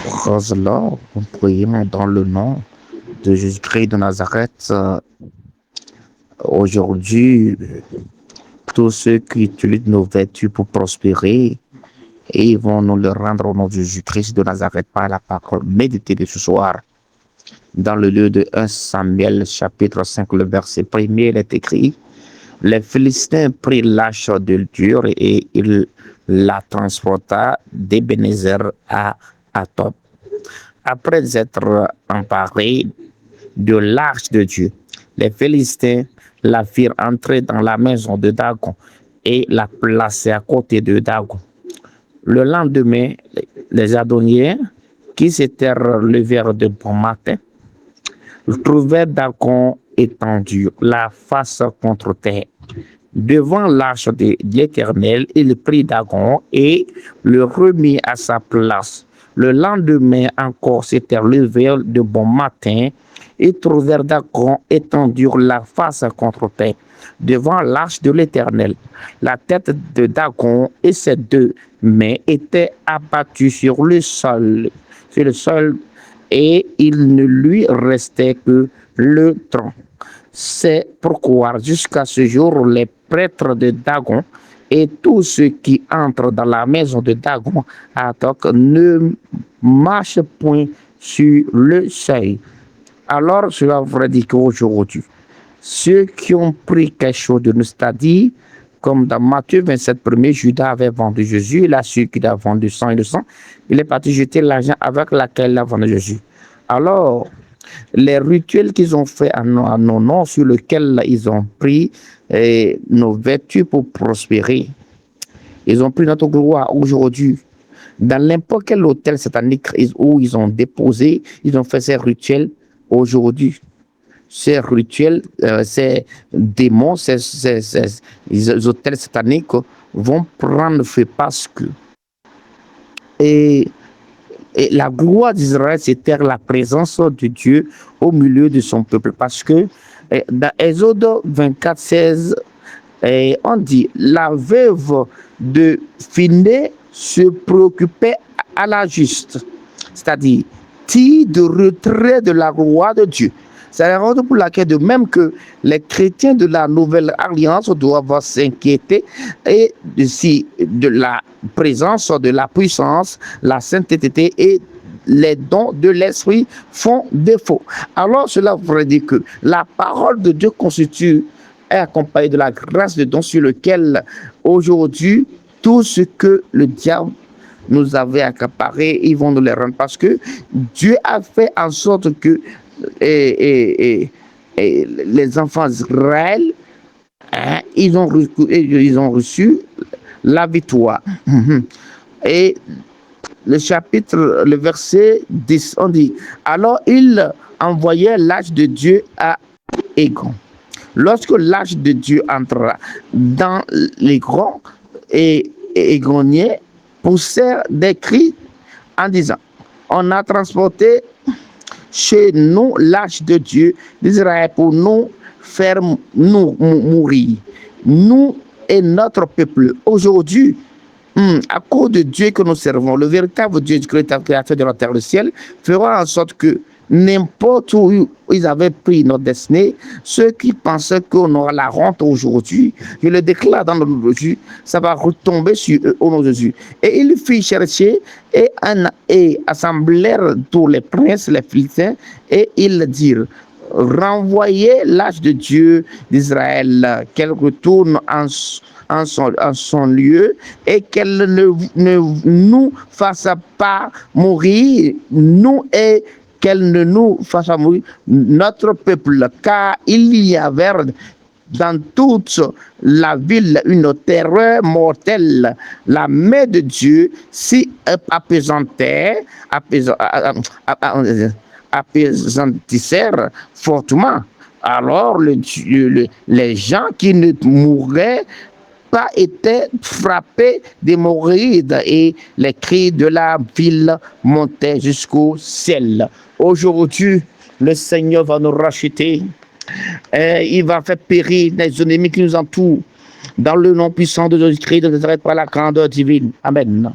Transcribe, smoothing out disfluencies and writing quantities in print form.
Rose-là, nous prions dans le nom de Jésus-Christ de Nazareth. Aujourd'hui, tous ceux qui utilisent nos vertus pour prospérer, et ils vont nous le rendre au nom de Jésus-Christ de Nazareth par la parole méditée de ce soir. Dans le lieu de 1 Samuel, chapitre 5, le verset 1er, il est écrit: les Philistins prirent l'arche de Dieu et il la transporta d'Ebenezer à Atop. Après être emparés de l'arche de Dieu, les Philistins la firent entrer dans la maison de Dagon et la placèrent à côté de Dagon. Le lendemain, les Adoniens, qui s'étaient levés de bon matin, trouvèrent Dagon étendu, la face contre terre. Devant l'arche de l'Éternel, il prit Dagon et le remit à sa place. Le lendemain encore s'étaient levés de bon matin et trouvèrent Dagon étendu, la face contre terre, devant l'arche de l'Éternel. La tête de Dagon et ses deux mains étaient abattues sur le sol, et il ne lui restait que le tronc. C'est pourquoi jusqu'à ce jour, les prêtres de Dagon et tous ceux qui entrent dans la maison de Dagon à Atok ne marchent point sur le seuil. Alors cela voudrait dire qu'aujourd'hui, ceux qui ont pris quelque chose de nous, c'est-à-dire, comme dans Matthieu 27, 1er, Judas avait vendu Jésus, il a su qu'il a vendu sang et le sang, il est parti jeter l'argent avec laquelle il a vendu Jésus. Alors, les rituels qu'ils ont fait à nos noms, sur lesquels ils ont pris nos vertus pour prospérer, ils ont pris notre gloire aujourd'hui. Dans n'importe quel hôtel satanique où ils ont déposé, ils ont fait ces rituels aujourd'hui. Ces rituels, ces démons, ces hôtels sataniques vont prendre feu parce que et la gloire d'Israël, c'était la présence de Dieu au milieu de son peuple. Parce que dans Exode 24, 16, on dit, la veuve de Phiné se préoccupait à la juste, c'est-à-dire de retrait de la gloire de Dieu. C'est la raison pour laquelle, de même que les chrétiens de la Nouvelle Alliance doivent s'inquiéter et de la présence, de la puissance, la sainteté et les dons de l'esprit font défaut. Alors cela voudrait dire que la parole de Dieu constitue est accompagnée de la grâce de don sur lequel aujourd'hui tout ce que le diable nous avait accaparé, ils vont nous les rendre parce que Dieu a fait en sorte que et les enfants d'Israël, ils ont reçu la victoire. Et le verset 10, on dit, alors il envoyait l'arche de Dieu à Égon. Lorsque l'arche de Dieu entra dans les grands et Égoniens poussèrent des cris en disant, on a transporté chez nous l'arche de Dieu d'Israël pour nous faire mourir, nous et notre peuple. Aujourd'hui, à cause de Dieu que nous servons, le véritable Dieu, créateur de la terre et du ciel, fera en sorte que n'importe où ils avaient pris notre destinée, ceux qui pensaient qu'on aura la honte aujourd'hui, je le déclare dans le nom de Jésus, ça va retomber sur eux au nom de Jésus. Et il fit chercher et assemblèrent tous les princes, les Philistins, et ils dirent, renvoyez l'arche de Dieu d'Israël, qu'elle retourne en son lieu et qu'elle ne nous fasse pas mourir, nous, et qu'elle ne nous fasse pas mourir notre peuple, car il y avait dans toute la ville une terreur mortelle. La main de Dieu s'y apesantait, apesantissait fortement. Alors les gens qui ne mouraient pas étaient frappés d'hémorroïdes et les cris de la ville montaient jusqu'au ciel. Aujourd'hui, le Seigneur va nous racheter. Il va faire périr les ennemis qui nous entourent. Dans le nom puissant de Jésus-Christ de Nazareth par la grandeur divine. Amen.